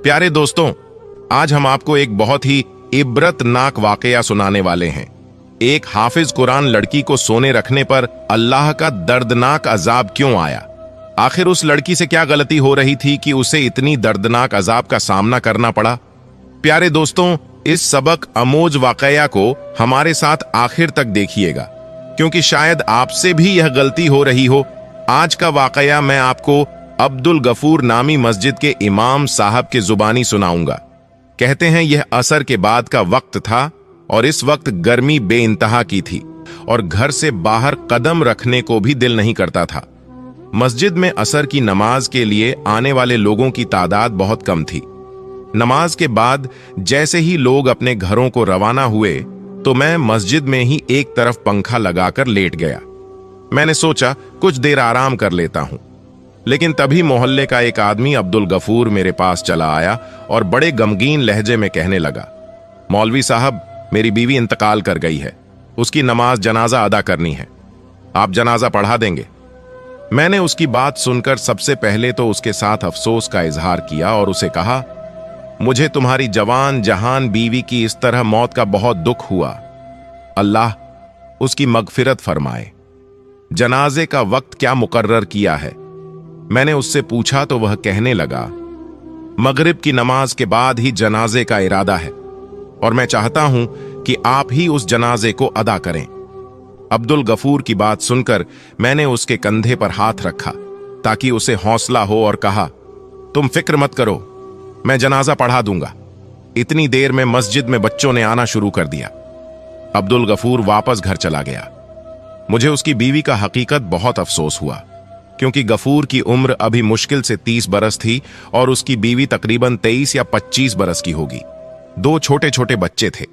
प्यारे दोस्तों, आज हम आपको एक बहुत ही इबरतनाक वाकया सुनाने वाले हैं। एक हाफिज कुरान लड़की को सोने रखने पर अल्लाह का दर्दनाक अजाब क्यों आया? आखिर उस लड़की से क्या गलती हो रही थी कि उसे इतनी दर्दनाक अजाब का सामना करना पड़ा? प्यारे दोस्तों, इस सबक अमोज वाकया को हमारे साथ आखिर तक देखिएगा, क्योंकि शायद आपसे भी यह गलती हो रही हो। आज का वाकया मैं आपको अब्दुल गफूर नामी मस्जिद के इमाम साहब के जुबानी सुनाऊंगा। कहते हैं यह असर के बाद का वक्त था और इस वक्त गर्मी बेइंतहा की थी और घर से बाहर कदम रखने को भी दिल नहीं करता था। मस्जिद में असर की नमाज के लिए आने वाले लोगों की तादाद बहुत कम थी। नमाज के बाद जैसे ही लोग अपने घरों को रवाना हुए तो मैं मस्जिद में ही एक तरफ पंखा लगाकर लेट गया। मैंने सोचा कुछ देर आराम कर लेता हूं, लेकिन तभी मोहल्ले का एक आदमी अब्दुल गफूर मेरे पास चला आया और बड़े गमगीन लहजे में कहने लगा, मौलवी साहब, मेरी बीवी इंतकाल कर गई है, उसकी नमाज जनाजा अदा करनी है, आप जनाजा पढ़ा देंगे? मैंने उसकी बात सुनकर सबसे पहले तो उसके साथ अफसोस का इजहार किया और उसे कहा, मुझे तुम्हारी जवान जहान बीवी की इस तरह मौत का बहुत दुख हुआ। अल्लाह उसकी मगफिरत फरमाए। जनाजे का वक्त क्या मुकर्रर किया है? मैंने उससे पूछा तो वह कहने लगा, मगरिब की नमाज के बाद ही जनाजे का इरादा है और मैं चाहता हूं कि आप ही उस जनाजे को अदा करें। अब्दुल गफूर की बात सुनकर मैंने उसके कंधे पर हाथ रखा ताकि उसे हौसला हो और कहा, तुम फिक्र मत करो, मैं जनाजा पढ़ा दूंगा। इतनी देर में मस्जिद में बच्चों ने आना शुरू कर दिया। अब्दुल गफूर वापस घर चला गया। मुझे उसकी बीवी का हकीकत बहुत अफसोस हुआ, क्योंकि गफूर की उम्र अभी मुश्किल से 30 बरस थी और उसकी बीवी तकरीबन 23 या 25 बरस की होगी। 2 छोटे छोटे बच्चे थे।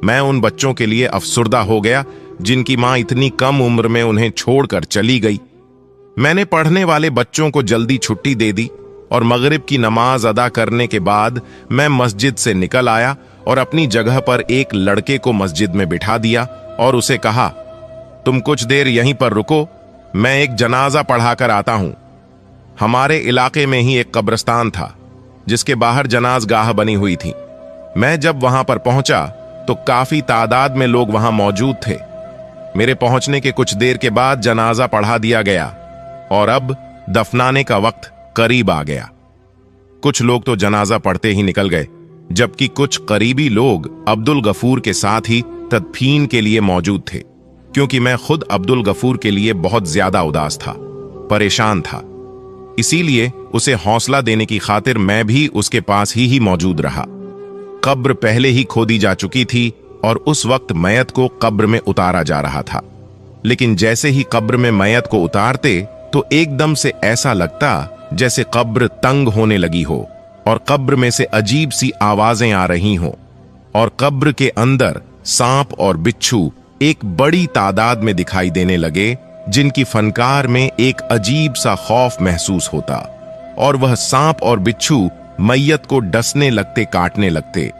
मैं उन बच्चों के लिए अफसुर्दा हो गया जिनकी मां इतनी कम उम्र में उन्हें छोड़कर चली गई। मैंने पढ़ने वाले बच्चों को जल्दी छुट्टी दे दी और मगरिब की नमाज अदा करने के बाद मैं मस्जिद से निकल आया और अपनी जगह पर एक लड़के को मस्जिद में बिठा दिया और उसे कहा, तुम कुछ देर यहीं पर रुको, मैं एक जनाजा पढ़ाकर आता हूं। हमारे इलाके में ही एक कब्रिस्तान था जिसके बाहर जनाजगाह बनी हुई थी। मैं जब वहां पर पहुंचा तो काफी तादाद में लोग वहां मौजूद थे। मेरे पहुंचने के कुछ देर के बाद जनाजा पढ़ा दिया गया और अब दफनाने का वक्त करीब आ गया। कुछ लोग तो जनाजा पढ़ते ही निकल गए, जबकि कुछ करीबी लोग अब्दुल गफूर के साथ ही तदफीन के लिए मौजूद थे, क्योंकि मैं खुद अब्दुल गफूर के लिए बहुत ज्यादा उदास था, परेशान था। इसीलिए उसे हौसला देने की खातिर मैं भी उसके पास ही मौजूद रहा। कब्र पहले ही खोदी जा चुकी थी और उस वक्त मैयत को कब्र में उतारा जा रहा था। लेकिन जैसे ही कब्र में मैयत को उतारते तो एकदम से ऐसा लगता जैसे कब्र तंग होने लगी हो और कब्र में से अजीब सी आवाजें आ रही हों और कब्र के अंदर सांप और बिच्छू एक बड़ी तादाद में दिखाई देने लगे, जिनकी फनकार में एक अजीब सा खौफ महसूस होता और वह सांप और बिच्छू मैयत को डसने लगते, काटने लगते।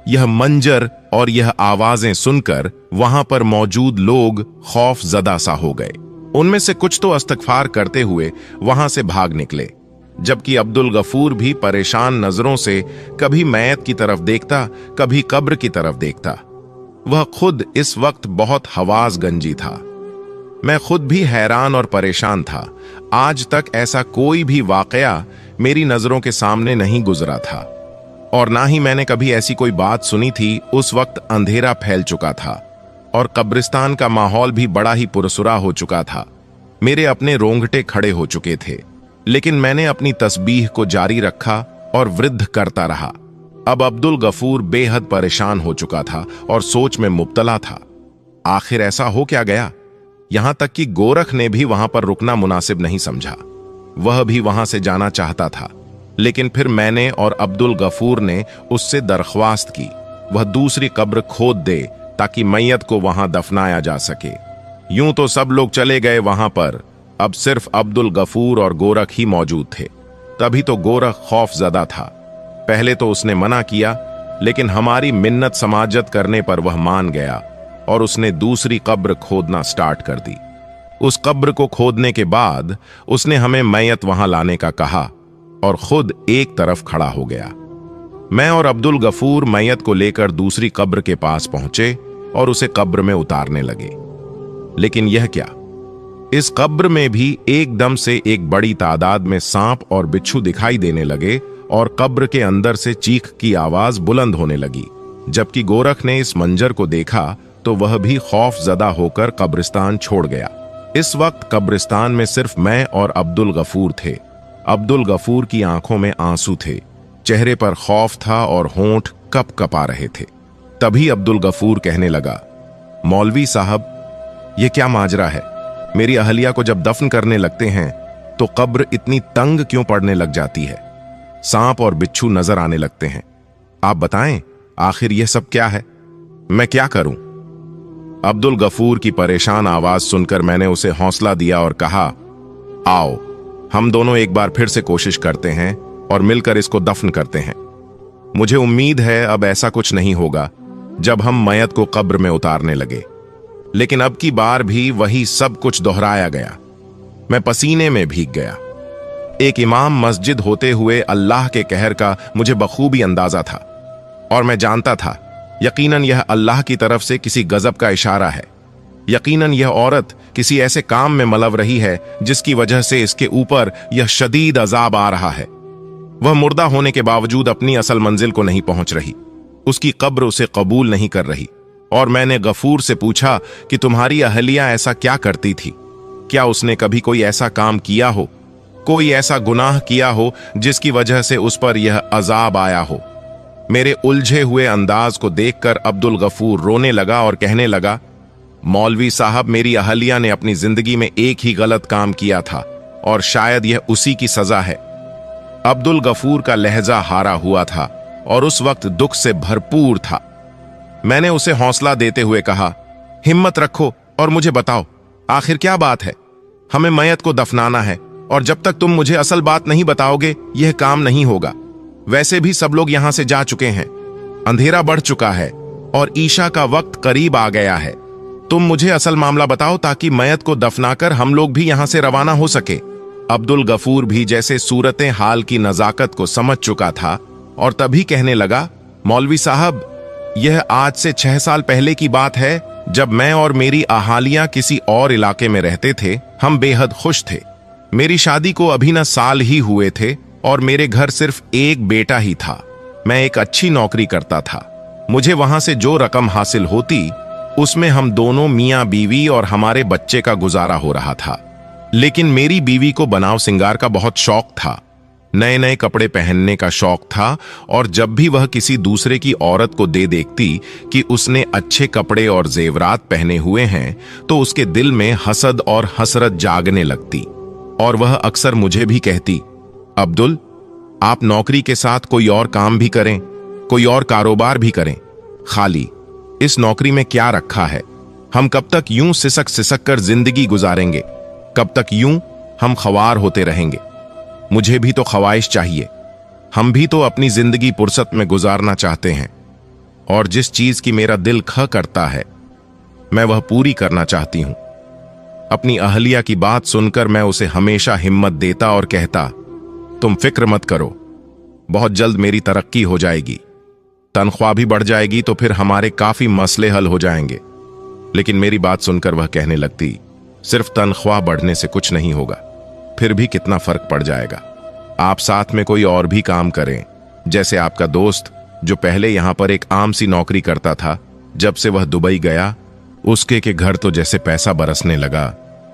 यह मंजर और यह आवाजें सुनकर वहां पर मौजूद लोग खौफ ज़दा सा हो गए। उनमें से कुछ तो इस्तगफार करते हुए वहां से भाग निकले, जबकि अब्दुल गफूर भी परेशान नजरों से कभी मैयत की तरफ देखता, कभी कब्र की तरफ देखता। वह खुद इस वक्त बहुत हवास गंजी था। मैं खुद भी हैरान और परेशान था। आज तक ऐसा कोई भी वाकया मेरी नजरों के सामने नहीं गुजरा था और ना ही मैंने कभी ऐसी कोई बात सुनी थी। उस वक्त अंधेरा फैल चुका था और कब्रिस्तान का माहौल भी बड़ा ही पुरसुरा हो चुका था। मेरे अपने रोंगटे खड़े हो चुके थे, लेकिन मैंने अपनी तस्बीह को जारी रखा और वृद्ध करता रहा। अब अब्दुल गफूर बेहद परेशान हो चुका था और सोच में मुब्तला था। आखिर ऐसा हो क्या गया? यहां तक कि गोरख ने भी वहां पर रुकना मुनासिब नहीं समझा। वह भी वहां से जाना चाहता था, लेकिन फिर मैंने और अब्दुल गफूर ने उससे दरख्वास्त की वह दूसरी कब्र खोद दे ताकि मैयत को वहां दफनाया जा सके। यूं तो सब लोग चले गए वहां पर, अब सिर्फ अब्दुल गफूर और गोरख ही मौजूद थे। तभी तो गोरख खौफजदा था। पहले तो उसने मना किया, लेकिन हमारी मिन्नत समाजत करने पर वह मान गया और उसने दूसरी कब्र खोदना स्टार्ट कर दी। उस कब्र को खोदने के बाद उसने हमें मैयत वहां लाने का कहा और खुद एक तरफ खड़ा हो गया। मैं और अब्दुल गफूर मैयत को लेकर दूसरी कब्र के पास पहुंचे और उसे कब्र में उतारने लगे। लेकिन यह क्या, इस कब्र में भी एकदम से एक बड़ी तादाद में सांप और बिच्छू दिखाई देने लगे और कब्र के अंदर से चीख की आवाज बुलंद होने लगी। जबकि गोरख ने इस मंजर को देखा तो वह भी खौफजदा होकर कब्रिस्तान छोड़ गया। इस वक्त कब्रिस्तान में सिर्फ मैं और अब्दुल गफूर थे। अब्दुल गफूर की आंखों में आंसू थे, चेहरे पर खौफ था और होंठ कप कपा रहे थे। तभी अब्दुल गफूर कहने लगा, मौलवी साहब, यह क्या माजरा है? मेरी अहलिया को जब दफन करने लगते हैं तो कब्र इतनी तंग क्यों पड़ने लग जाती है? सांप और बिच्छू नजर आने लगते हैं। आप बताएं, आखिर यह सब क्या है? मैं क्या करूं? अब्दुल गफूर की परेशान आवाज सुनकर मैंने उसे हौसला दिया और कहा, आओ हम दोनों एक बार फिर से कोशिश करते हैं और मिलकर इसको दफन करते हैं। मुझे उम्मीद है अब ऐसा कुछ नहीं होगा जब हम मैयत को कब्र में उतारने लगे। लेकिन अब की बार भी वही सब कुछ दोहराया गया। मैं पसीने में भीग गया। एक इमाम मस्जिद होते हुए अल्लाह के कहर का मुझे बखूबी अंदाजा था और मैं जानता था यकीनन यह अल्लाह की तरफ से किसी गजब का इशारा है। यकीनन यह औरत किसी ऐसे काम में मलव रही है जिसकी वजह से इसके ऊपर यह शदीद अजाब आ रहा है। वह मुर्दा होने के बावजूद अपनी असल मंजिल को नहीं पहुंच रही। उसकी कब्र उसे कबूल नहीं कर रही। और मैंने गफूर से पूछा कि तुम्हारी अहलिया ऐसा क्या करती थी? क्या उसने कभी कोई ऐसा काम किया हो, कोई ऐसा गुनाह किया हो जिसकी वजह से उस पर यह अजाब आया हो? मेरे उलझे हुए अंदाज को देखकर अब्दुल गफूर रोने लगा और कहने लगा, मौलवी साहब, मेरी अहलिया ने अपनी जिंदगी में एक ही गलत काम किया था और शायद यह उसी की सजा है। अब्दुल गफूर का लहजा हारा हुआ था और उस वक्त दुख से भरपूर था। मैंने उसे हौसला देते हुए कहा, हिम्मत रखो और मुझे बताओ आखिर क्या बात है? हमें मैयत को दफनाना है और जब तक तुम मुझे असल बात नहीं बताओगे यह काम नहीं होगा। वैसे भी सब लोग यहां से जा चुके हैं, अंधेरा बढ़ चुका है और ईशा का वक्त करीब आ गया है। तुम मुझे असल मामला बताओ ताकि मैयत को दफनाकर हम लोग भी यहां से रवाना हो सके। अब्दुल गफूर भी जैसे सूरत हाल की नजाकत को समझ चुका था और तभी कहने लगा, मौलवी साहब, यह आज से 6 साल पहले की बात है जब मैं और मेरी अहालियां किसी और इलाके में रहते थे। हम बेहद खुश थे। मेरी शादी को अभी न साल ही हुए थे और मेरे घर सिर्फ एक बेटा ही था। मैं एक अच्छी नौकरी करता था। मुझे वहां से जो रकम हासिल होती उसमें हम दोनों मियां बीवी और हमारे बच्चे का गुजारा हो रहा था। लेकिन मेरी बीवी को बनाव सिंगार का बहुत शौक था, नए नए कपड़े पहनने का शौक था और जब भी वह किसी दूसरे की औरत को देखती कि उसने अच्छे कपड़े और जेवरात पहने हुए हैं तो उसके दिल में हसद और हसरत जागने लगती और वह अक्सर मुझे भी कहती, अब्दुल, आप नौकरी के साथ कोई और काम भी करें, कोई और कारोबार भी करें। खाली इस नौकरी में क्या रखा है? हम कब तक यूं सिसक सिसक कर जिंदगी गुजारेंगे? कब तक यूं हम ख्वार होते रहेंगे? मुझे भी तो ख्वाहिश चाहिए। हम भी तो अपनी जिंदगी फुर्सत में गुजारना चाहते हैं और जिस चीज की मेरा दिल ख करता है मैं वह पूरी करना चाहती हूं। अपनी अहलिया की बात सुनकर मैं उसे हमेशा हिम्मत देता और कहता, तुम फिक्र मत करो, बहुत जल्द मेरी तरक्की हो जाएगी, तनख्वाह भी बढ़ जाएगी तो फिर हमारे काफी मसले हल हो जाएंगे। लेकिन मेरी बात सुनकर वह कहने लगती, सिर्फ तनख्वाह बढ़ने से कुछ नहीं होगा, फिर भी कितना फर्क पड़ जाएगा। आप साथ में कोई और भी काम करें, जैसे आपका दोस्त जो पहले यहां पर एक आम सी नौकरी करता था, जब से वह दुबई गया उसके के घर तो जैसे पैसा बरसने लगा।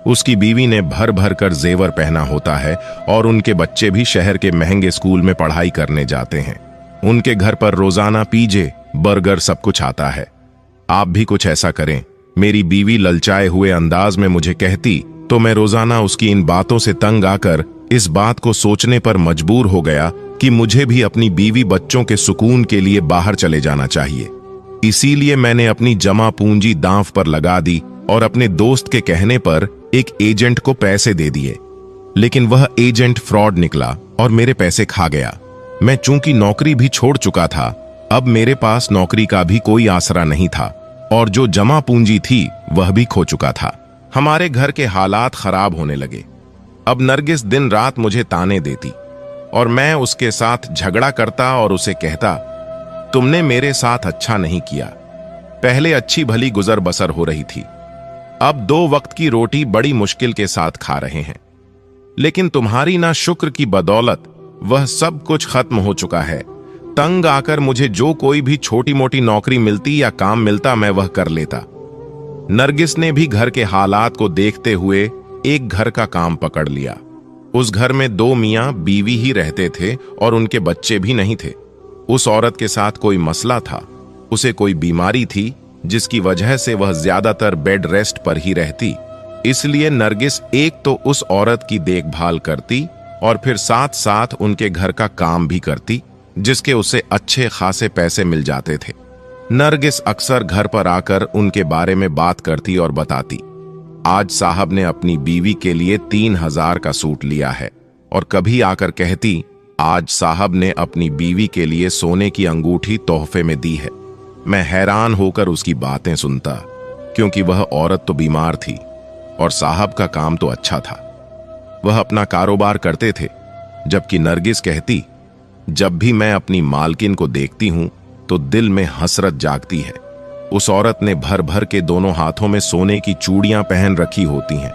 उसकी बीवी ने भर भर कर जेवर पहना होता है और उनके बच्चे भी शहर के महंगे स्कूल में पढ़ाई करने जाते हैं। उनके घर पर रोजाना पिज़्ज़ा, बर्गर सब कुछ आता है। आप भी कुछ ऐसा करें। मेरी बीवी ललचाए हुए अंदाज में मुझे कहती तो मैं रोजाना उसकी इन बातों से तंग आकर इस बात को सोचने पर मजबूर हो गया कि मुझे भी अपनी बीवी बच्चों के सुकून के लिए बाहर चले जाना चाहिए। इसीलिए मैंने अपनी जमा पूंजी दांव पर लगा दी और अपने दोस्त के कहने पर एक एजेंट को पैसे दे दिए। लेकिन वह एजेंट फ्रॉड निकला और मेरे पैसे खा गया। मैं चूंकि नौकरी भी छोड़ चुका था, अब मेरे पास नौकरी का भी कोई आसरा नहीं था और जो जमा पूंजी थी वह भी खो चुका था। हमारे घर के हालात खराब होने लगे। अब नरगिस दिन रात मुझे ताने देती और मैं उसके साथ झगड़ा करता और उसे कहता, तुमने मेरे साथ अच्छा नहीं किया। पहले अच्छी भली गुजर बसर हो रही थी, अब 2 वक्त की रोटी बड़ी मुश्किल के साथ खा रहे हैं, लेकिन तुम्हारी ना शुक्र की बदौलत वह सब कुछ खत्म हो चुका है। तंग आकर मुझे जो कोई भी छोटी मोटी नौकरी मिलती या काम मिलता मैं वह कर लेता। नरगिस ने भी घर के हालात को देखते हुए एक घर का काम पकड़ लिया। उस घर में 2 मियां बीवी ही रहते थे और उनके बच्चे भी नहीं थे। उस औरत के साथ कोई मसला था, उसे कोई बीमारी थी जिसकी वजह से वह ज्यादातर बेड रेस्ट पर ही रहती। इसलिए नरगिस एक तो उस औरत की देखभाल करती और फिर साथ साथ उनके घर का काम भी करती, जिसके उसे अच्छे खासे पैसे मिल जाते थे। नरगिस अक्सर घर पर आकर उनके बारे में बात करती और बताती, आज साहब ने अपनी बीवी के लिए 3000 का सूट लिया है, और कभी आकर कहती, आज साहब ने अपनी बीवी के लिए सोने की अंगूठी तोहफे में दी है। मैं हैरान होकर उसकी बातें सुनता, क्योंकि वह औरत तो बीमार थी और साहब का काम तो अच्छा था। वह अपना कारोबार करते थे, जबकि नरगिस कहती, जब भी मैं अपनी मालकिन को देखती हूं तो दिल में हसरत जागती है। उस औरत ने भर भर के दोनों हाथों में सोने की चूड़ियां पहन रखी होती हैं,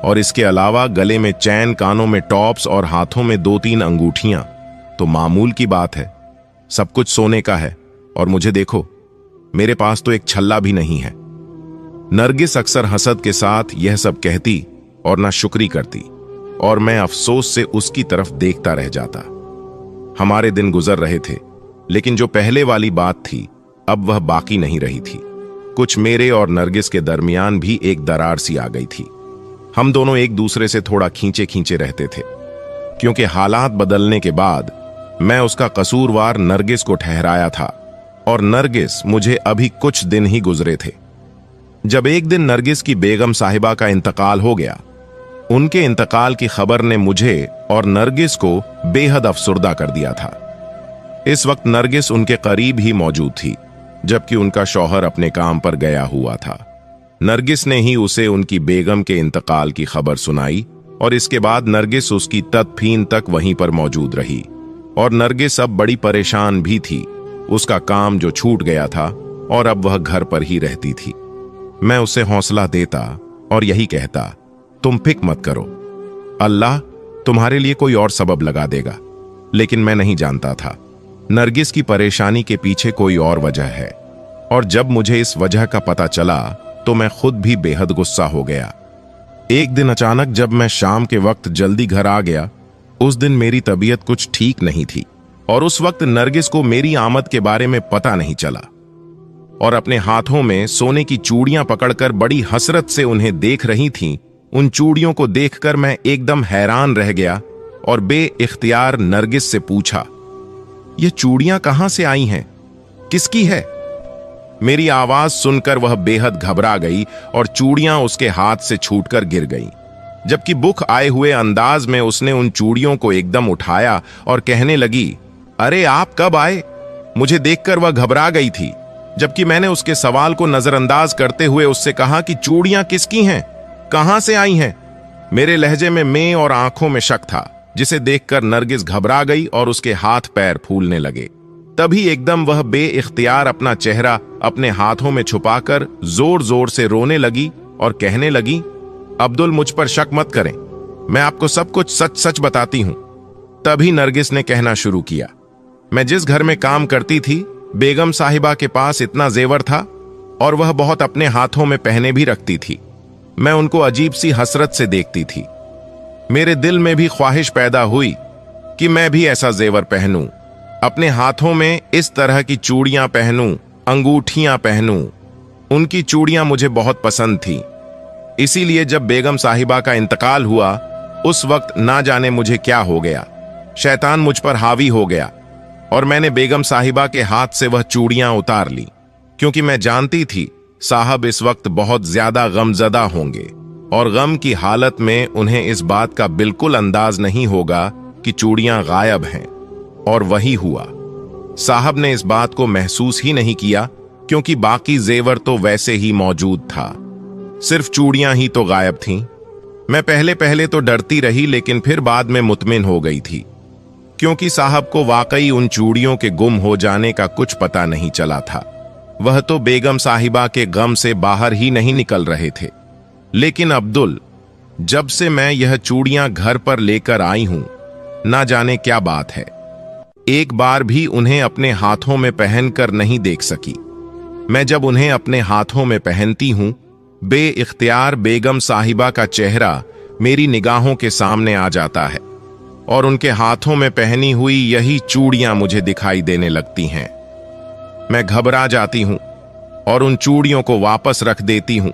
और इसके अलावा गले में चैन, कानों में टॉप्स और हाथों में 2-3 अंगूठियां तो मामूल की बात है। सब कुछ सोने का है, और मुझे देखो, मेरे पास तो एक छल्ला भी नहीं है। नरगिस अक्सर हसद के साथ यह सब कहती और ना शुक्री करती, और मैं अफसोस से उसकी तरफ देखता रह जाता। हमारे दिन गुजर रहे थे, लेकिन जो पहले वाली बात थी अब वह बाकी नहीं रही थी। कुछ मेरे और नरगिस के दरमियान भी एक दरार सी आ गई थी। हम दोनों एक दूसरे से थोड़ा खींचे खींचे रहते थे, क्योंकि हालात बदलने के बाद मैं उसका कसूरवार नरगिस को ठहराया था, और नरगिस मुझे अभी कुछ दिन ही गुजरे थे। जब एक दिन नरगिस की बेगम साहिबा का इंतकाल हो गया। उनके इंतकाल की खबर ने मुझे और नरगिस को बेहद अफसुर्दा कर दिया था। इस वक्त नरगिस उनके करीब ही मौजूद थी, जबकि उनका शौहर अपने काम पर गया हुआ था। नरगिस ने ही उसे उनकी बेगम के इंतकाल की खबर सुनाई, और इसके बाद नरगिस उसकी तदफीन तक वहीं पर मौजूद रही। और नरगिस अब बड़ी परेशान भी थी। उसका काम जो छूट गया था और अब वह घर पर ही रहती थी। मैं उसे हौसला देता और यही कहता, तुम फिक्र मत करो, अल्लाह तुम्हारे लिए कोई और सबब लगा देगा। लेकिन मैं नहीं जानता था नरगिस की परेशानी के पीछे कोई और वजह है, और जब मुझे इस वजह का पता चला तो मैं खुद भी बेहद गुस्सा हो गया। एक दिन अचानक जब मैं शाम के वक्त जल्दी घर आ गया, उस दिन मेरी तबीयत कुछ ठीक नहीं थी, और उस वक्त नरगिस को मेरी आमद के बारे में पता नहीं चला, और अपने हाथों में सोने की चूड़ियां पकड़कर बड़ी हसरत से उन्हें देख रही थीं। उन चूड़ियों को देखकर मैं एकदम हैरान रह गया और बे-इख्तियार नरगिस से पूछा, ये चूड़ियां कहां से आई हैं? किसकी है? मेरी आवाज सुनकर वह बेहद घबरा गई और चूड़ियां उसके हाथ से छूटकर गिर गईं। जबकि बुख आए हुए अंदाज में उसने उन चूड़ियों को एकदम उठाया और कहने लगी, अरे आप कब आए? मुझे देखकर वह घबरा गई थी, जबकि मैंने उसके सवाल को नजरअंदाज करते हुए उससे कहा कि चूड़ियां किसकी हैं, कहां से आई हैं? मेरे लहजे में मैं और आंखों में शक था, जिसे देखकर नरगिस घबरा गई और उसके हाथ पैर फूलने लगे। तभी एकदम वह बे-इख्तियार अपना चेहरा अपने हाथों में छुपाकर जोर जोर से रोने लगी और कहने लगी, अब्दुल मुझ पर शक मत करें, मैं आपको सब कुछ सच सच बताती हूं। तभी नरगिस ने कहना शुरू किया, मैं जिस घर में काम करती थी, बेगम साहिबा के पास इतना जेवर था और वह बहुत अपने हाथों में पहने भी रखती थी। मैं उनको अजीब सी हसरत से देखती थी। मेरे दिल में भी ख्वाहिश पैदा हुई कि मैं भी ऐसा जेवर पहनूं, अपने हाथों में इस तरह की चूड़ियां पहनूं, अंगूठियां पहनूं। उनकी चूड़ियां मुझे बहुत पसंद थी। इसीलिए जब बेगम साहिबा का इंतकाल हुआ, उस वक्त ना जाने मुझे क्या हो गया, शैतान मुझ पर हावी हो गया और मैंने बेगम साहिबा के हाथ से वह चूड़ियां उतार ली, क्योंकि मैं जानती थी साहब इस वक्त बहुत ज्यादा गमजदा होंगे और गम की हालत में उन्हें इस बात का बिल्कुल अंदाज नहीं होगा कि चूड़ियां गायब हैं। और वही हुआ। साहब ने इस बात को महसूस ही नहीं किया, क्योंकि बाकी जेवर तो वैसे ही मौजूद था, सिर्फ चूड़ियां ही तो गायब थीं। मैं पहले पहले तो डरती रही, लेकिन फिर बाद में मुतमिन हो गई थी, क्योंकि साहब को वाकई उन चूड़ियों के गुम हो जाने का कुछ पता नहीं चला था। वह तो बेगम साहिबा के गम से बाहर ही नहीं निकल रहे थे। लेकिन अब्दुल, जब से मैं यह चूड़ियां घर पर लेकर आई हूं, ना जाने क्या बात है, एक बार भी उन्हें अपने हाथों में पहनकर नहीं देख सकी। मैं जब उन्हें अपने हाथों में पहनती हूं, बेइख्तियार बेगम साहिबा का चेहरा मेरी निगाहों के सामने आ जाता है और उनके हाथों में पहनी हुई यही चूड़ियां मुझे दिखाई देने लगती हैं। मैं घबरा जाती हूं और उन चूड़ियों को वापस रख देती हूं।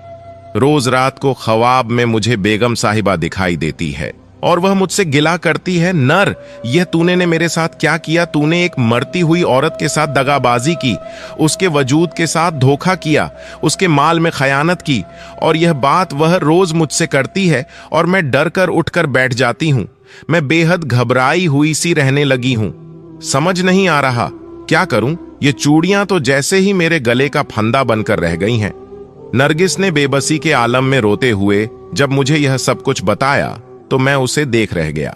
रोज रात को ख्वाब में मुझे बेगम साहिबा दिखाई देती है और वह मुझसे गिला करती है, नर, यह तूने ने मेरे साथ क्या किया? तूने एक मरती हुई औरत के साथ दगाबाजी की, उसके वजूद के साथ धोखा किया, उसके माल में खयानत की। और यह बात वह रोज मुझसे करती है और मैं डर कर उठकर बैठ जाती हूं। मैं बेहद घबराई हुई सी रहने लगी हूं। समझ नहीं आ रहा क्या करूं। ये चूड़ियां तो जैसे ही मेरे गले का फंदा बनकर रह गई हैं। नरगिस ने बेबसी के आलम में रोते हुए जब मुझे यह सब कुछ बताया तो मैं उसे देख रह गया।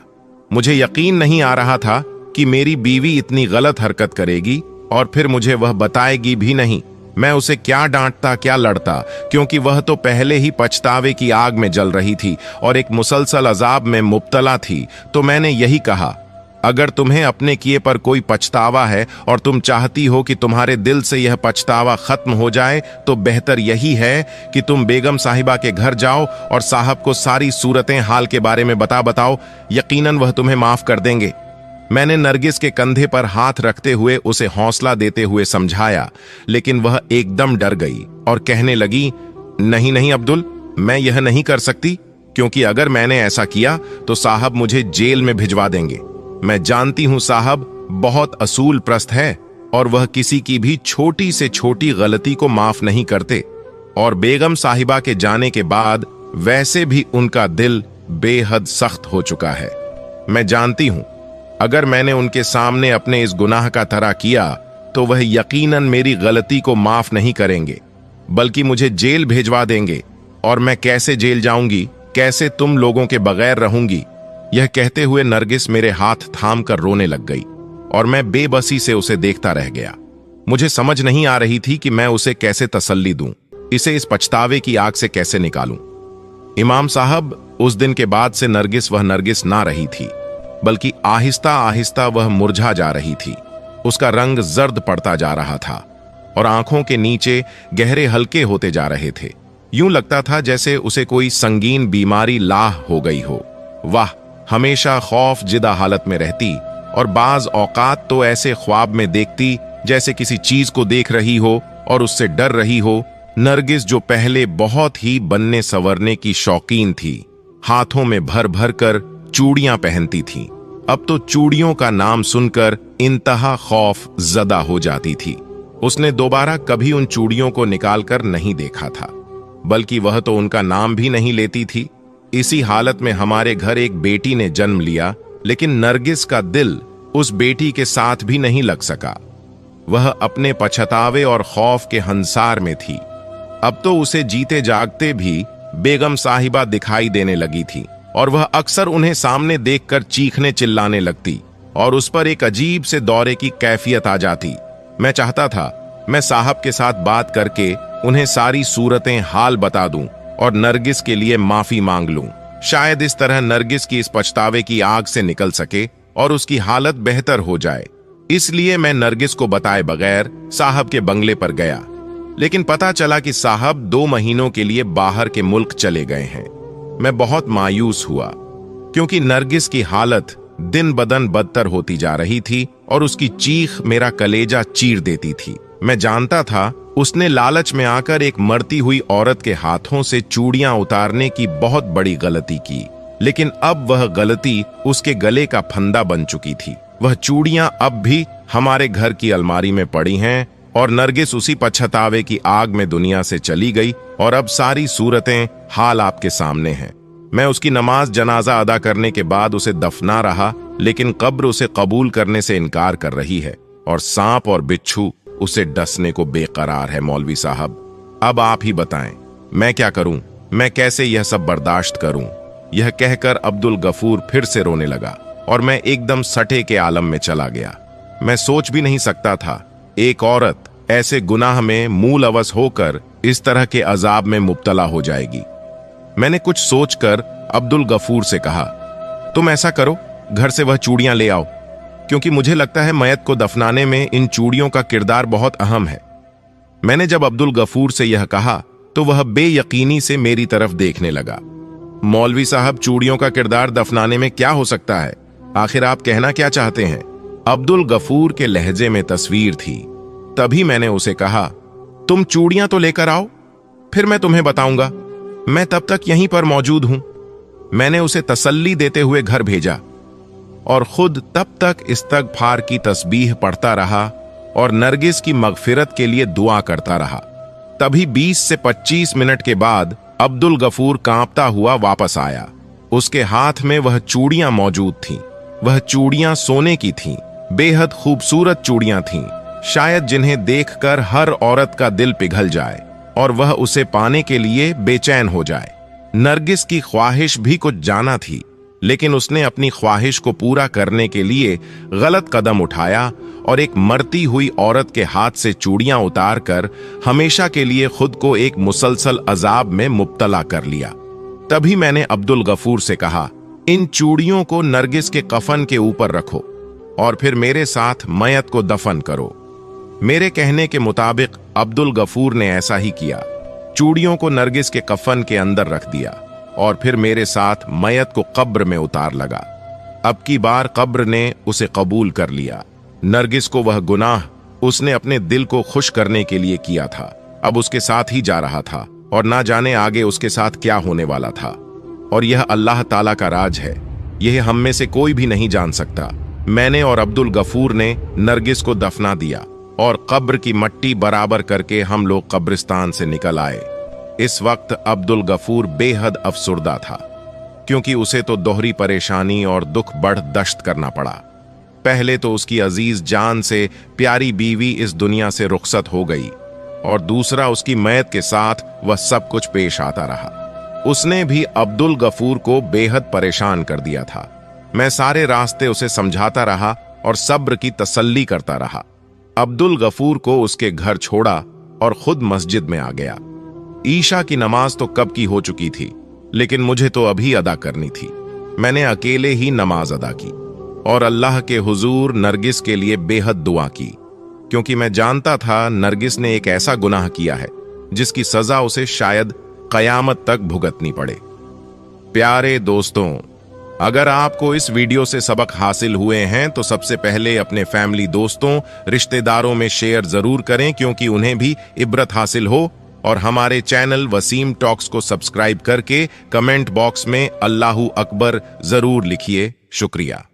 मुझे यकीन नहीं आ रहा था कि मेरी बीवी इतनी गलत हरकत करेगी और फिर मुझे वह बताएगी भी नहीं। मैं उसे क्या डांटता, क्या लड़ता, क्योंकि वह तो पहले ही पछतावे की आग में जल रही थी और एक मुसलसल अजाब में मुब्तला थी। तो मैंने यही कहा, अगर तुम्हें अपने किए पर कोई पछतावा है और तुम चाहती हो कि तुम्हारे दिल से यह पछतावा खत्म हो जाए, तो बेहतर यही है कि तुम बेगम साहिबा के घर जाओ और साहब को सारी सूरतें हाल के बारे में बताओ। यकीनन वह तुम्हें माफ कर देंगे। मैंने नरगिस के कंधे पर हाथ रखते हुए उसे हौसला देते हुए समझाया, लेकिन वह एकदम डर गई और कहने लगी, नहीं नहीं अब्दुल, मैं यह नहीं कर सकती, क्योंकि अगर मैंने ऐसा किया तो साहब मुझे जेल में भिजवा देंगे। मैं जानती हूं साहब बहुत असूल प्रस्त है और वह किसी की भी छोटी से छोटी गलती को माफ नहीं करते, और बेगम साहिबा के जाने के बाद वैसे भी उनका दिल बेहद सख्त हो चुका है। मैं जानती हूं अगर मैंने उनके सामने अपने इस गुनाह का तरा किया तो वह यकीनन मेरी गलती को माफ नहीं करेंगे, बल्कि मुझे जेल भेजवा देंगे। और मैं कैसे जेल जाऊंगी, कैसे तुम लोगों के बगैर रहूंगी? यह कहते हुए नरगिस मेरे हाथ थाम कर रोने लग गई और मैं बेबसी से उसे देखता रह गया। मुझे समझ नहीं आ रही थी कि मैं उसे कैसे तसल्ली दूं, इसे इस पछतावे की आग से कैसे निकालूं। इमाम साहब, उस दिन के बाद से नरगिस वह नरगिस ना रही थी, बल्कि आहिस्ता आहिस्ता वह मुरझा जा रही थी। उसका रंग जर्द पड़ता जा रहा था और आंखों के नीचे गहरे हल्के होते जा रहे थे। यूं लगता था जैसे उसे कोई संगीन बीमारी लाह हो गई हो। वाह, हमेशा खौफ जिदा हालत में रहती और बाज औकात तो ऐसे ख्वाब में देखती जैसे किसी चीज को देख रही हो और उससे डर रही हो। नरगिस, जो पहले बहुत ही बनने संवरने की शौकीन थी, हाथों में भर भर कर चूड़ियां पहनती थी, अब तो चूड़ियों का नाम सुनकर इंतहा खौफ ज़दा हो जाती थी। उसने दोबारा कभी उन चूड़ियों को निकालकर नहीं देखा था, बल्कि वह तो उनका नाम भी नहीं लेती थी। इसी हालत में हमारे घर एक बेटी ने जन्म लिया, लेकिन नरगिस का दिल उस बेटी के साथ भी नहीं लग सका। वह अपने पछतावे और खौफ के हंसार में थी। अब तो उसे जीते जागते भी बेगम साहिबा दिखाई देने लगी थी और वह अक्सर उन्हें सामने देखकर चीखने चिल्लाने लगती और उस पर एक अजीब से दौरे की कैफियत आ जाती। मैं चाहता था मैं साहब के साथ बात करके उन्हें सारी सूरतें हाल बता दूं और नरगिस के लिए माफी मांग लूं। शायद इस तरह नरगिस की इस पछतावे की आग से निकल सके और उसकी हालत बेहतर हो जाए। इसलिए मैं नरगिस को बताए बगैर साहब के बंगले पर गया, लेकिन पता चला कि साहब 2 महीनों के लिए बाहर के मुल्क चले गए हैं। मैं बहुत मायूस हुआ, क्योंकि नरगिस की हालत दिन बदन बदतर होती जा रही थी और उसकी चीख मेरा कलेजा चीर देती थी। मैं जानता था उसने लालच में आकर एक मरती हुई औरत के हाथों से चूड़ियां उतारने की बहुत बड़ी गलती की, लेकिन अब वह गलती उसके गले का फंदा बन चुकी थी। वह चूड़ियां अब भी हमारे घर की अलमारी में पड़ी हैं और नरगिस उसी पछतावे की आग में दुनिया से चली गई और अब सारी सूरतें हाल आपके सामने हैं। मैं उसकी नमाज जनाजा अदा करने के बाद उसे दफना रहा, लेकिन कब्र उसे कबूल करने से इनकार कर रही है और सांप और बिच्छू उसे डसने को बेकरार है। मौलवी साहब, अब आप ही बताएं, मैं क्या करूं? मैं कैसे यह सब बर्दाश्त करूं? यह कहकर अब्दुल गफूर फिर से रोने लगा। और मैं एकदम सटे के आलम में चला गया। मैं सोच भी नहीं सकता था एक औरत ऐसे गुनाह में मूलवश होकर इस तरह के अजाब में मुब्तला हो जाएगी। मैंने कुछ सोचकर अब्दुल गफूर से कहा, तुम ऐसा करो, घर से वह चूड़ियां ले आओ, क्योंकि मुझे लगता है मैयत को दफनाने में इन चूड़ियों का किरदार बहुत अहम है। मैंने जब अब्दुल गफूर से यह कहा तो वह बेयकीनी से मेरी तरफ देखने लगा। मौलवी साहब, चूड़ियों का किरदार दफनाने में क्या हो सकता है? आखिर आप कहना क्या चाहते हैं? अब्दुल गफूर के लहजे में तस्वीर थी। तभी मैंने उसे कहा, तुम चूड़ियां तो लेकर आओ, फिर मैं तुम्हें बताऊंगा। मैं तब तक यहीं पर मौजूद हूं। मैंने उसे तसल्ली देते हुए घर भेजा और खुद तब तक इस्तगफार की तस्बीह पढ़ता रहा और नरगिस की मगफिरत के लिए दुआ करता रहा। तभी 20 से 25 मिनट के बाद अब्दुल गफूर कांपता हुआ वापस आया। उसके हाथ में वह चूड़ियां मौजूद थीं। वह चूड़ियां सोने की थीं, बेहद खूबसूरत चूड़ियां थीं, शायद जिन्हें देखकर हर औरत का दिल पिघल जाए और वह उसे पाने के लिए बेचैन हो जाए। नरगिस की ख्वाहिश भी कुछ जाना थी, लेकिन उसने अपनी ख्वाहिश को पूरा करने के लिए गलत कदम उठाया और एक मरती हुई औरत के हाथ से चूड़ियां उतारकर हमेशा के लिए खुद को एक मुसलसल अजाब में मुब्तला कर लिया। तभी मैंने अब्दुल गफूर से कहा, इन चूड़ियों को नरगिस के कफन के ऊपर रखो और फिर मेरे साथ मैयत को दफन करो। मेरे कहने के मुताबिक अब्दुल गफूर ने ऐसा ही किया। चूड़ियों को नरगिस के कफन के अंदर रख दिया और फिर मेरे साथ मैयत को कब्र में उतार लगा। अब की बार कब्र ने उसे कबूल कर लिया। नरगिस को वह गुनाह उसने अपने दिल को खुश करने के लिए किया था, अब उसके साथ ही जा रहा था और ना जाने आगे उसके साथ क्या होने वाला था। और यह अल्लाह ताला का राज है, यह हम में से कोई भी नहीं जान सकता। मैंने और अब्दुल गफूर ने नरगिस को दफना दिया और कब्र की मट्टी बराबर करके हम लोग कब्रिस्तान से निकल आए। इस वक्त अब्दुल गफूर बेहद अफसुर्दा था, क्योंकि उसे तो दोहरी परेशानी और दुख बढ़ दश्त करना पड़ा। पहले तो उसकी अजीज जान से प्यारी बीवी इस दुनिया से रुखसत हो गई और दूसरा उसकी मैयत के साथ वह सब कुछ पेश आता रहा। उसने भी अब्दुल गफूर को बेहद परेशान कर दिया था। मैं सारे रास्ते उसे समझाता रहा और सब्र की तसल्ली करता रहा। अब्दुल गफूर को उसके घर छोड़ा और खुद मस्जिद में आ गया। ईशा की नमाज तो कब की हो चुकी थी, लेकिन मुझे तो अभी अदा करनी थी। मैंने अकेले ही नमाज अदा की और अल्लाह के हुजूर नरगिस के लिए बेहद दुआ की, क्योंकि मैं जानता था नरगिस ने एक ऐसा गुनाह किया है जिसकी सजा उसे शायद कयामत तक भुगतनी पड़े। प्यारे दोस्तों, अगर आपको इस वीडियो से सबक हासिल हुए हैं तो सबसे पहले अपने फैमिली, दोस्तों, रिश्तेदारों में शेयर जरूर करें, क्योंकि उन्हें भी इबरत हासिल हो। और हमारे चैनल वसीम टॉक्स को सब्सक्राइब करके कमेंट बॉक्स में अल्लाहू अकबर जरूर लिखिए। शुक्रिया।